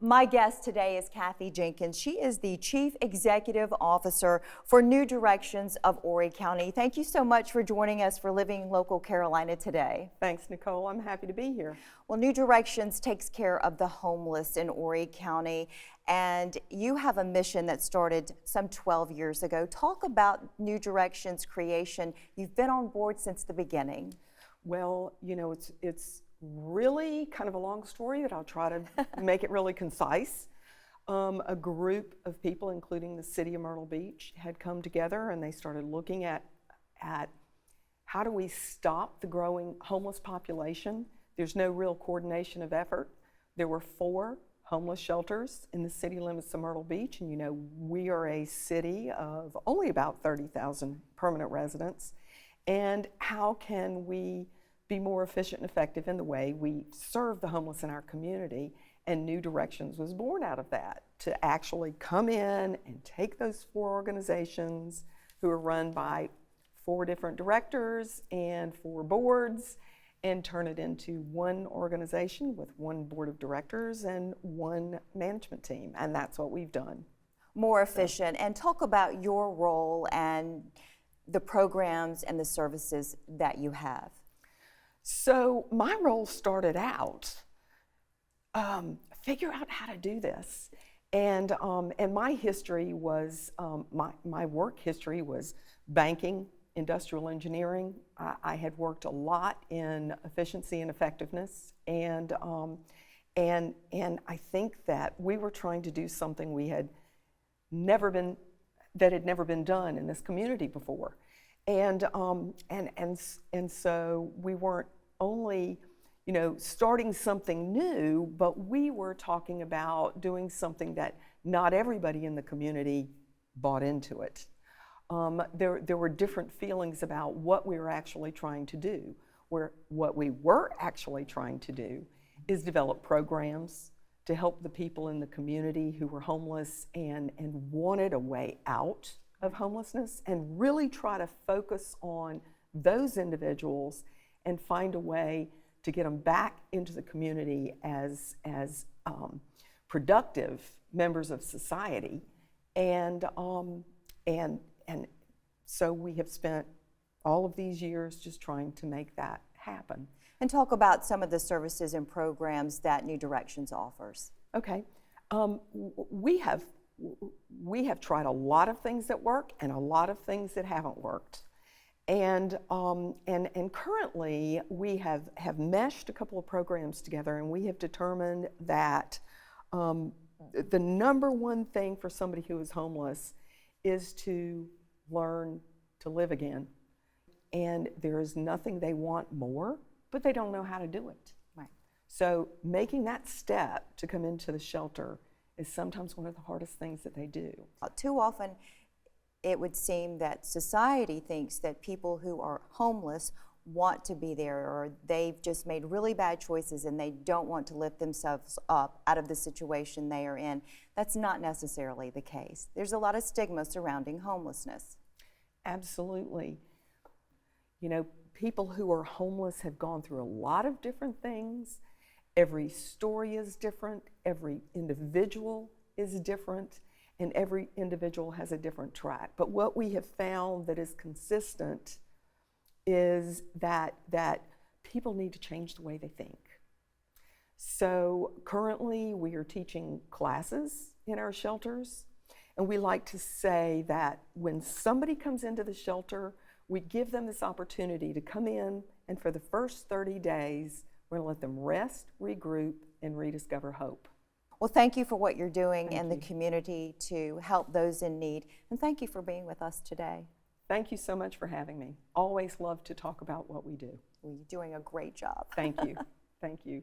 My guest today is Kathy Jenkins. She is the Chief Executive Officer for New Directions of Horry County. Thank you so much for joining us for Living Local Carolina today. Thanks, Nicole. I'm happy to be here. Well, New Directions takes care of the homeless in Horry County, and you have a mission that started some 12 years ago. Talk about New Directions creation. You've been on board since the beginning. Well, you know, it's really kind of a long story that I'll try to make it really concise. A group of people, including the city of Myrtle Beach, had come together and they started looking at how do we stop the growing homeless population. There's no real coordination of effort. There were 4 homeless shelters in the city limits of Myrtle Beach, and you know, we are a city of only about 30,000 permanent residents. And how can we be more efficient and effective in the way we serve the homeless in our community? And New Directions was born out of that, to actually come in and take those 4 organizations who are run by 4 different directors and 4 boards and turn it into one organization with 1 board of directors and 1 management team. And that's what we've done. More efficient. And talk about your role and the programs and the services that you have. So my role started out, figure out how to do this. And my history was, my work history was banking, industrial engineering. I had worked a lot in efficiency and effectiveness. And I think that we were trying to do something that had never been done in this community before. And so we weren't only, you know, starting something new, but we were talking about doing something that not everybody in the community bought into it. There were different feelings about what we were actually trying to do. What we were actually trying to do is develop programs to help the people in the community who were homeless and wanted a way out of homelessness, and really try to focus on those individuals and find a way to get them back into the community as productive members of society. And so we have spent all of these years just trying to make that happen. And talk about some of the services and programs that New Directions offers. Okay. We have tried a lot of things that work and a lot of things that haven't worked. And currently we have meshed a couple of programs together, and we have determined that the number one thing for somebody who is homeless is to learn to live again. And there is nothing they want more, but they don't know how to do it. Right. So making that step to come into the shelter is sometimes one of the hardest things that they do. Too often, it would seem that society thinks that people who are homeless want to be there, or they've just made really bad choices and they don't want to lift themselves up out of the situation they are in. That's not necessarily the case. There's a lot of stigma surrounding homelessness. Absolutely. You know, people who are homeless have gone through a lot of different things. Every story is different, every individual is different, and every individual has a different track. But what we have found that is consistent is that people need to change the way they think. So currently we are teaching classes in our shelters, and we like to say that when somebody comes into the shelter, we give them this opportunity to come in, and for the first 30 days, we're going to let them rest, regroup, and rediscover hope. Well, thank you for what you're doing in the community to help those in need, and thank you for being with us today. Thank you so much for having me. Always love to talk about what we do. Well, you're doing a great job. Thank you. Thank you.